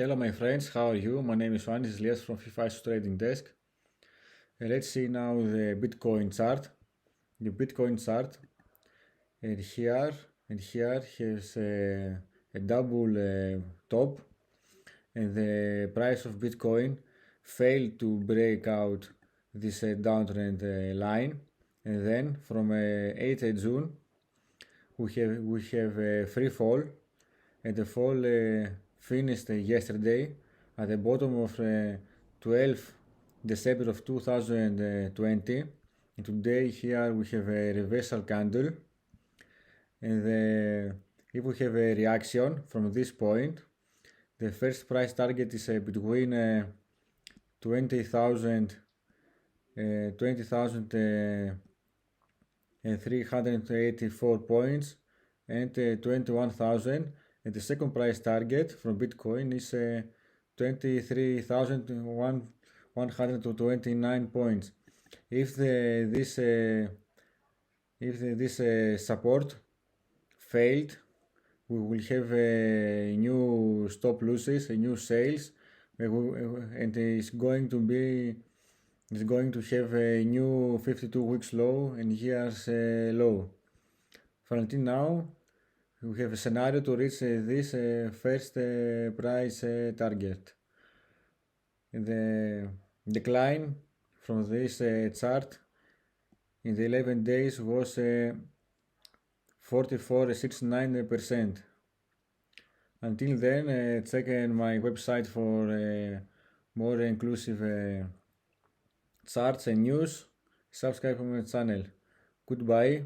Hello my friends, how are you? My name is Juan, this is Elias from FIFA Trading Desk. Let's see now the Bitcoin chart. The Bitcoin chart and here has a double top, and the price of Bitcoin failed to break out this downtrend line, and then from 8th June we have a free fall, and the fall finished yesterday at the bottom of 12 December of 2020, and today here we have a reversal candle, and if we have a reaction from this point, the first price target is between 20,384 points and 21,000, and the second price target from Bitcoin is 23,129 points. If this support failed, we will have a new stop losses, a new sales, and it's going to have a new 52 weeks low and years low. For until now, we have a scenario to reach this first price target. The decline from this chart in the 11 days was 44.69%. Until then, check my website for more inclusive charts and news. Subscribe to my channel. Goodbye.